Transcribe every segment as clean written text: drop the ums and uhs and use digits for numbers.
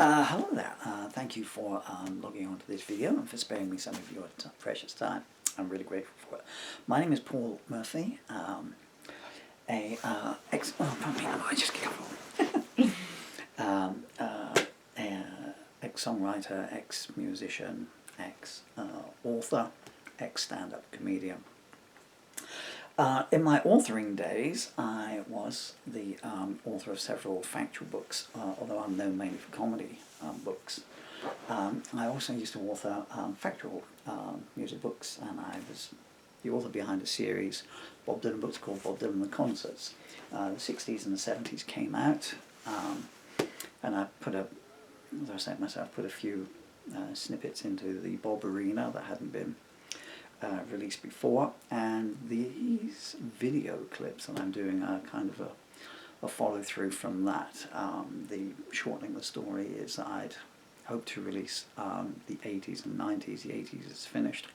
Hello there. Thank you for logging on to this video and for sparing me some of your precious time. I'm really grateful for it. My name is Paul Murphy, ex-songwriter, ex-musician, ex-author, ex-stand-up comedian. In my authoring days, I was the author of several factual books, although I'm known mainly for comedy books. I also used to author factual music books, and I was the author behind a series, Bob Dylan books called Bob Dylan the Concerts. The 60s and the 70s came out, and I put as I said myself, put a few snippets into the Bob Arena that hadn't been released before, and these video clips that I'm doing are kind of a follow through from that. The shortening the story is that I'd hoped to release the 80s and 90s. The 80s is finished,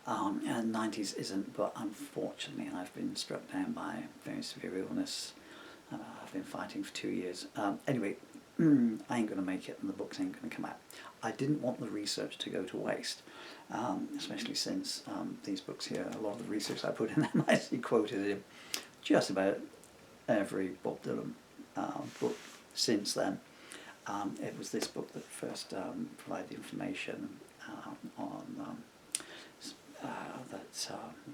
and 90s isn't, but unfortunately I've been struck down by very severe illness. I've been fighting for 2 years. Anyway, I ain't going to make it and the books ain't going to come out. I didn't want the research to go to waste, especially since these books here, a lot of the research I put in them I see quoted in just about every Bob Dylan book since then. It was this book that first provided the information on that,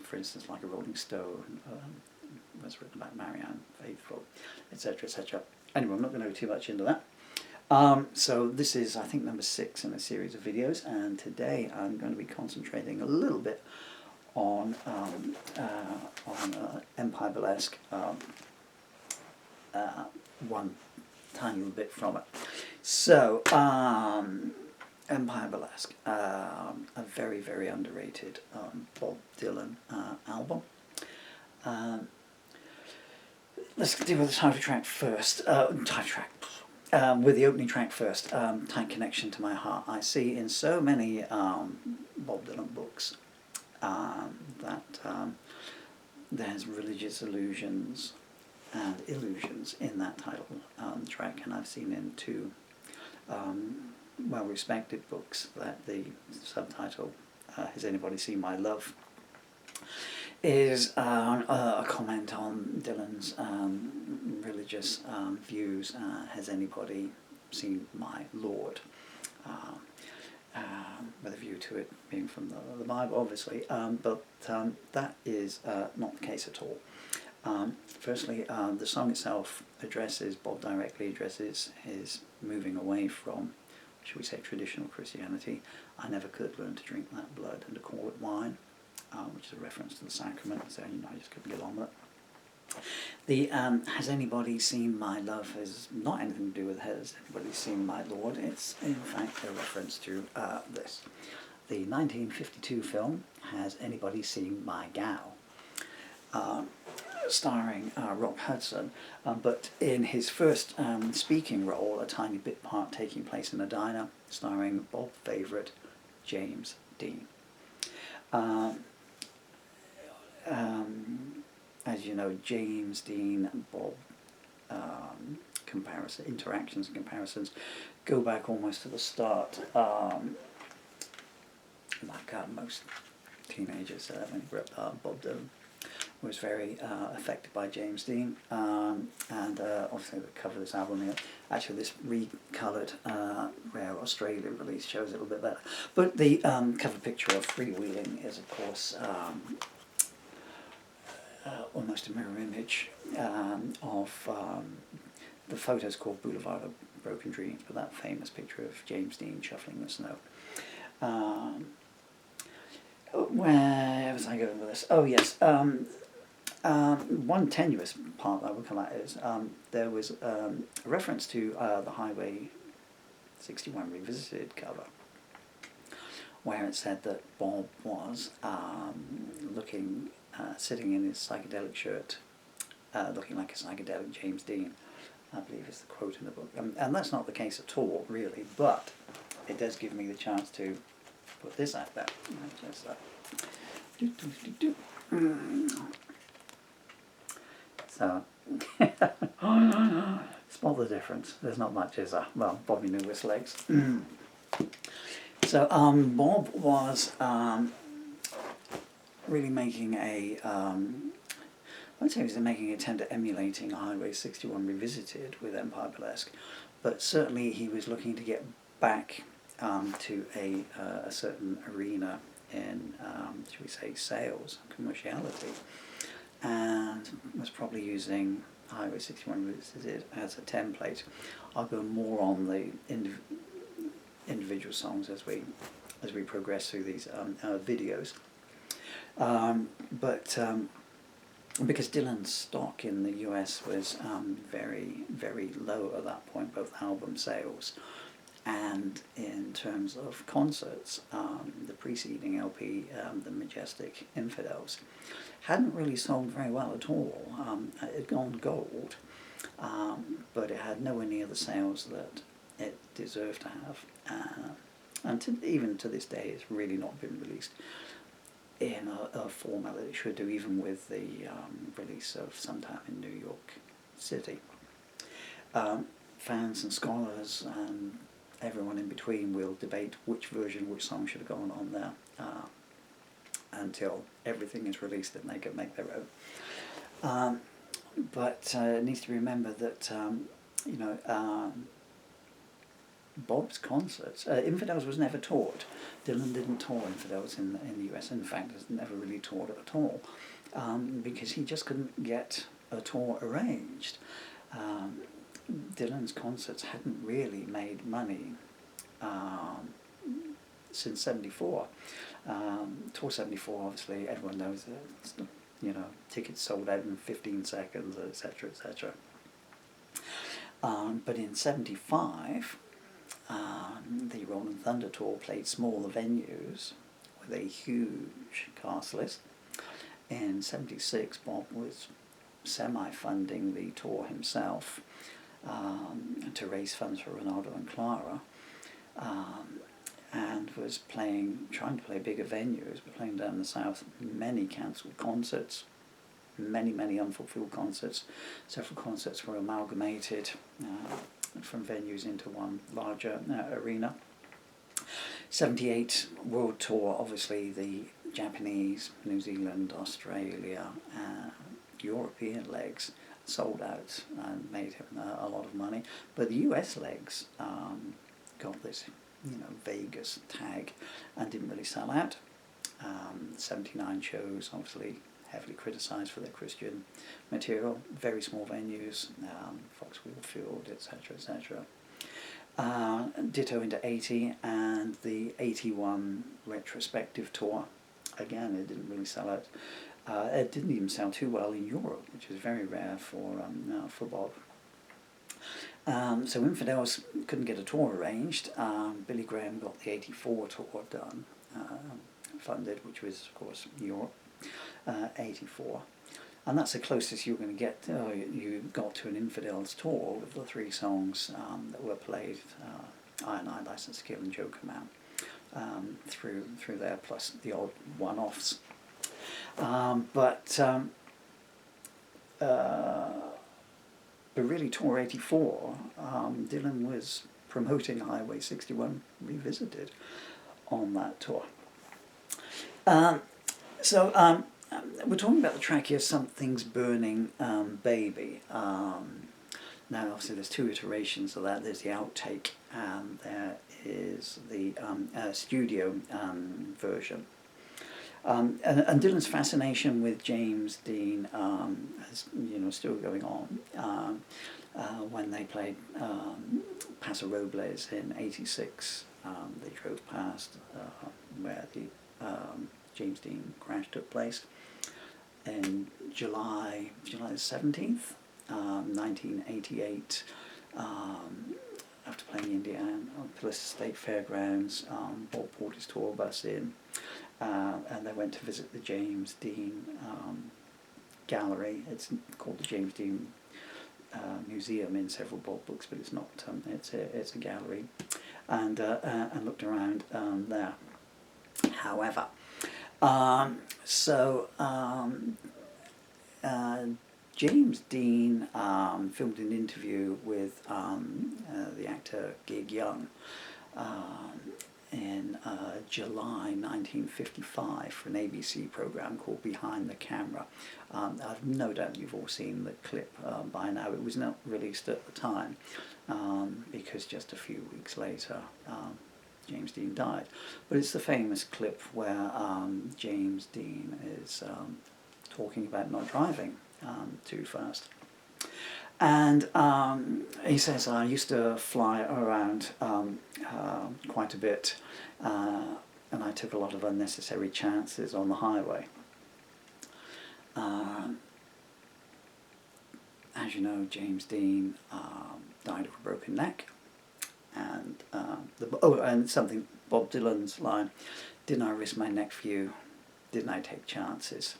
for instance, like a Rolling Stone was written about Marianne Faithfull, etc., etc. Anyway, I'm not going to go too much into that. So this is, I think, number 6 in a series of videos, and today I'm going to be concentrating a little bit on Empire Burlesque, one tiny little bit from it. So, Empire Burlesque, a very, very underrated Bob Dylan album. Let's deal with the title track first. With the opening track first, Tight Connection to My Heart. I see in so many Bob Dylan books that there's religious allusions and illusions in that title track, and I've seen in 2 well-respected books that the subtitle, Has Anybody Seen My Love, is a comment on Dylan's religious views. Has anybody seen my Lord? With a view to it being from the Bible, obviously, but that is not the case at all. Firstly, the song itself Bob directly addresses his moving away from, shall we say, traditional Christianity. I never could learn to drink that blood and to call it wine, which is a reference to the sacrament, so I just couldn't get on with it. The Has Anybody Seen My Love has not anything to do with Has Anybody Seen My Lord. It's in fact a reference to this. The 1952 film Has Anybody Seen My Gal, starring Rock Hudson, but in his first speaking role, a tiny bit part taking place in a diner, starring Bob's favourite James Dean. As you know, James Dean and Bob interactions and comparisons go back almost to the start. Like most teenagers when he grew up, Bob Dylan was very affected by James Dean, and obviously the cover of this album here, actually this recoloured rare Australian release shows it a little bit better, but the cover picture of Freewheeling is of course almost a mirror image of the photo's called Boulevard of Broken Dreams, but that famous picture of James Dean shuffling the snow. Where was I going with this? Oh yes, one tenuous part that I will come at is there was a reference to the Highway 61 Revisited cover, where it said that Bob was sitting in his psychedelic shirt, looking like a psychedelic James Dean, I believe is the quote in the book. And that's not the case at all, really, but it does give me the chance to put this out there. Just, so, Spot the difference. There's not much, is there? Well, Bobby knew his legs. So Bob was really making a, I'd say he was making an attempt at emulating Highway 61 Revisited with Empire Burlesque, but certainly he was looking to get back to a certain arena in, should we say, sales, commerciality, and was probably using Highway 61 Revisited as a template. I'll go more on the individual songs as we progress through these videos. Because Dylan's stock in the US was very, very low at that point, both album sales and in terms of concerts, the preceding LP, The Majestic Infidels, hadn't really sold very well at all. It had gone gold, but it had nowhere near the sales that it deserved to have. And even to this day, it's really not been released in a format that it should do, even with the release of Sometime in New York City. Fans and scholars and everyone in between will debate which song should have gone on there until everything is released and they can make their own. But it needs to be remembered that Bob's concerts, Infidels was never toured. Dylan didn't tour Infidels in the US. In fact, has never really toured it at all, because he just couldn't get a tour arranged. Dylan's concerts hadn't really made money since '74. Tour '74, obviously, everyone knows that, tickets sold out in 15 seconds, etc., etc. But in '75, the Rolling Thunder Tour played smaller venues with a huge cast list. In '76, Bob was semi-funding the tour himself to raise funds for Ronaldo and Clara, and was trying to play bigger venues, but playing down the south, many cancelled concerts, many unfulfilled concerts. Several concerts were amalgamated from venues into one larger arena. '78 World Tour, obviously the Japanese, New Zealand, Australia, European legs sold out and made him a lot of money. But the US legs got this, Vegas tag and didn't really sell out. 79 shows, obviously heavily criticised for their Christian material, very small venues, Fox Wheelfield, etc., etc. Ditto into 80 and the 81 retrospective tour. Again, it didn't really sell out. It didn't even sell too well in Europe, which is very rare for Bob. So Infidels couldn't get a tour arranged. Billy Graham got the 84 tour done, funded, which was, of course, Europe, 84. And that's the closest you were going to get. You got to an Infidels tour with the three songs that were played, I and I, License to Kill and Joker Man, through there, plus the odd one-offs. But really, Tour 84, Dylan was promoting Highway 61 Revisited on that tour. So we're talking about the track here, Something's Burning, Baby. Now, obviously, there's two iterations of that. There's the outtake, and there is the studio version. And Dylan's fascination with James Dean is, still going on. When they played Paso Robles in '86, they drove past where the James Dean crash took place in July the 17th, 1988. After playing Indianapolis State Fairgrounds, Bob brought his tour bus in, and they went to visit the James Dean gallery. It's called the James Dean Museum in several Bob books, but it's not. It's a gallery, and looked around there. However, James Dean filmed an interview with the actor Gig Young in July 1955 for an ABC program called Behind the Camera. I've no doubt you've all seen the clip by now. It was not released at the time because just a few weeks later James Dean died. But it's the famous clip where James Dean is talking about not driving too fast. And he says, I used to fly around quite a bit, and I took a lot of unnecessary chances on the highway. As you know, James Dean died of a broken neck, and and something, Bob Dylan's line, "Didn't I risk my neck for you? Didn't I take chances?"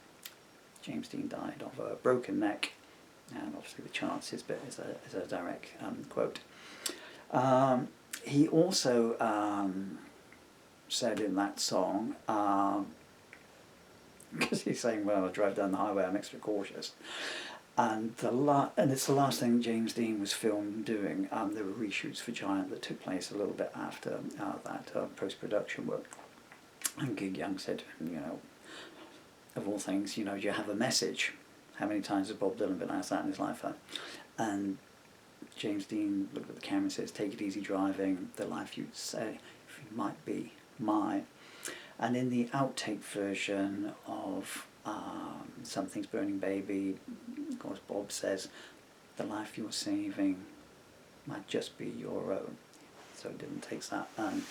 James Dean died of a broken neck, and obviously the chances bit is a direct quote. He also said in that song, because he's saying, well, I drive down the highway, I'm extra cautious. And it's the last thing James Dean was filmed doing. There were reshoots for Giant that took place a little bit after that post-production work. And Gig Young said, of all things, do you have a message? How many times has Bob Dylan been asked that in his lifetime? And James Dean looked at the camera and says, take it easy driving, the life you'd say might be mine. And in the outtake version of Something's Burning Baby, of course Bob says, the life you're saving might just be your own. So Dylan takes that and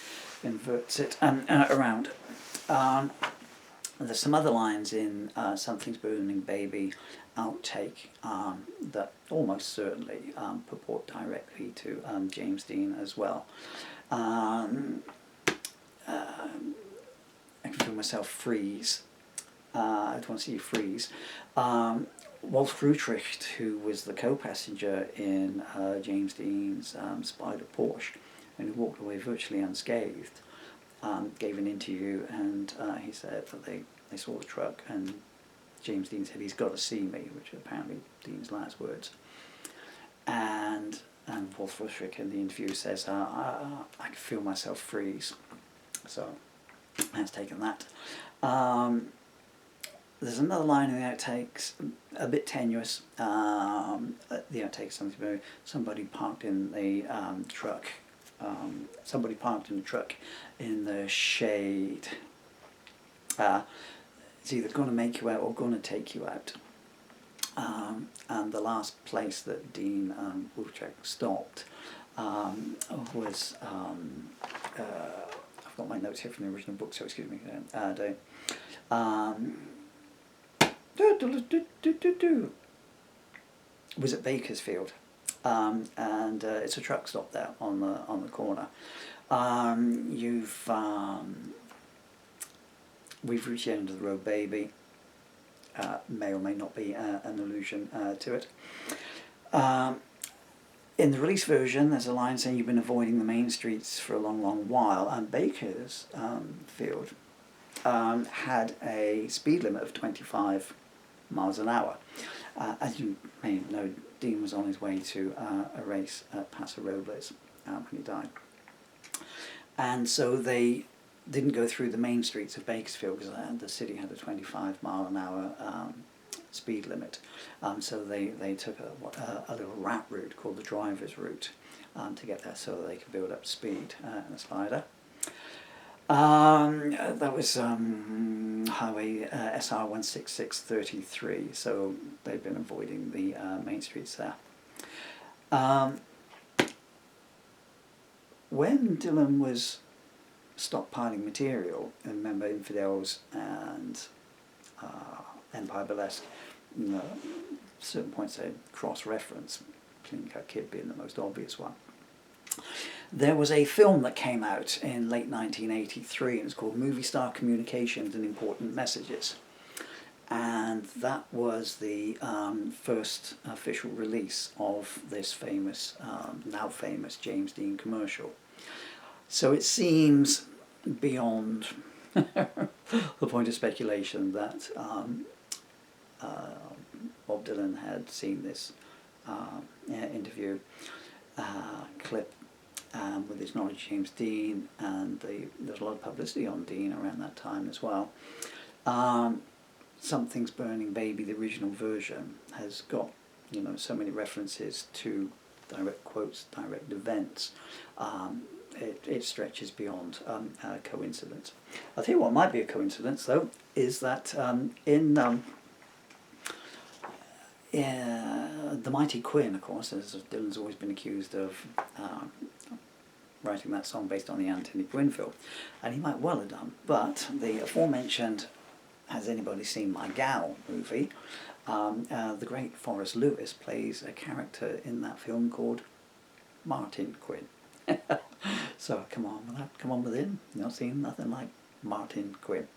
inverts it around. There's some other lines in Something's Burning Baby outtake that almost certainly purport directly to James Dean as well. I can feel myself freeze. I don't want to see you freeze. Wolf Rutricht, who was the co-passenger in James Dean's Spider Porsche, and who walked away virtually unscathed, gave an interview, and he said that they saw the truck, and James Dean said, he's got to see me, which are apparently Dean's last words. And Wolf Rutricht in the interview says, I can feel myself freeze. So that's taken that. There's another line in the outtakes, a bit tenuous. The outtakes, somebody parked in the truck. Somebody parked in the truck in the shade. It's either going to make you out or going to take you out. And the last place that Dean Wuchek stopped was, I've got my notes here from the original book, so excuse me, was at Bakersfield, and it's a truck stop there on the corner. We've reached the end of the road, baby. May or may not be an allusion to it. In the release version, there's a line saying you've been avoiding the main streets for a long, long while, and Bakersfield had a speed limit of 25 miles an hour. As you may know, Dean was on his way to a race at Paso Robles when he died. And so they didn't go through the main streets of Bakersfield because the city had a 25 mile an hour speed limit. So they took a little rat route called the driver's route to get there so that they could build up speed in a slider. That was Highway SR 16633, so they've been avoiding the main streets there. When Dylan was stockpiling material, and remember Infidels and Empire Burlesque, certain points they cross-reference, Clean Cut Kid being the most obvious one. There was a film that came out in late 1983, and it's called Movie Star Communications and Important Messages. And that was the first official release of this famous, now famous James Dean commercial. So it seems beyond the point of speculation that Bob Dylan had seen this interview clip with his knowledge of James Dean, and there's a lot of publicity on Dean around that time as well. Something's Burning Baby, the original version, has got, you know, so many references to direct quotes, direct events. It stretches beyond coincidence. I'll tell you what might be a coincidence, though, is that in The Mighty Quinn, of course, as Dylan's always been accused of writing that song based on the Anthony Quinn film, and he might well have done, but the aforementioned Has Anybody Seen My Gal movie, the great Forrest Lewis plays a character in that film called Martin Quinn. So come on with him. You're not seeing nothing like Martin Quinn.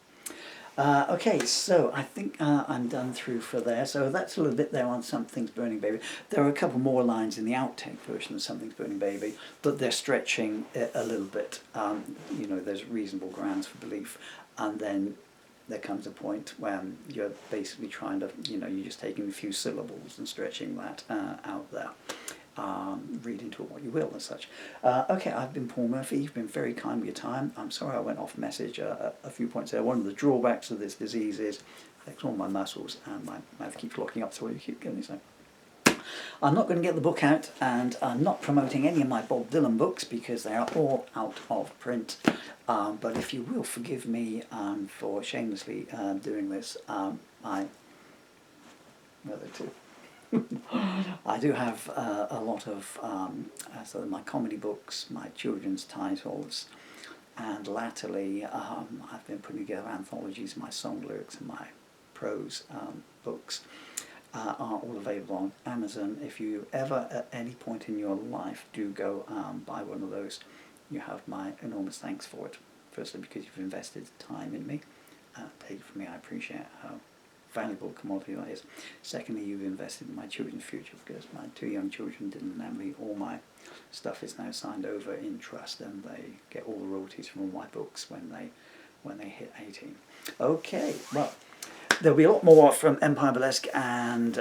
Okay, so I think I'm done through for there. So that's a little bit there on Something's Burning Baby. There are a couple more lines in the outtake version of Something's Burning Baby, but they're stretching it a little bit. You know, there's reasonable grounds for belief, and then there comes a point when you're basically trying to, you know, you're just taking a few syllables and stretching that out there. Read into it what you will, as such. Okay, I've been Paul Murphy. You've been very kind with your time. I'm sorry I went off message a few points there. One of the drawbacks of this disease is it affects all my muscles, and my mouth keeps locking up, so you keep getting so. I'm not going to get the book out, and I'm not promoting any of my Bob Dylan books because they are all out of print. But if you will forgive me for shamelessly doing this, I do have a lot of so my comedy books, my children's titles, and latterly I've been putting together anthologies of my song lyrics and my prose books. Are all available on Amazon. If you ever at any point in your life do go buy one of those, you have my enormous thanks for it. Firstly, because you've invested time in me. Take it from me, I appreciate how valuable commodity that is. Secondly, you've invested in my children's future, because my two young children didn't know me. All my stuff is now signed over in trust, and they get all the royalties from all my books when they hit 18. Okay, well, there'll be a lot more from Empire Burlesque and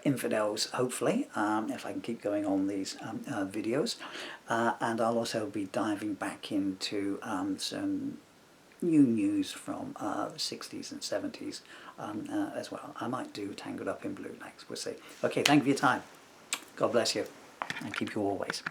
Infidels, hopefully, if I can keep going on these videos. And I'll also be diving back into some new news from the 60s and 70s as well. I might do Tangled Up in Blue next, we'll see. Okay, thank you for your time. God bless you, and keep you always.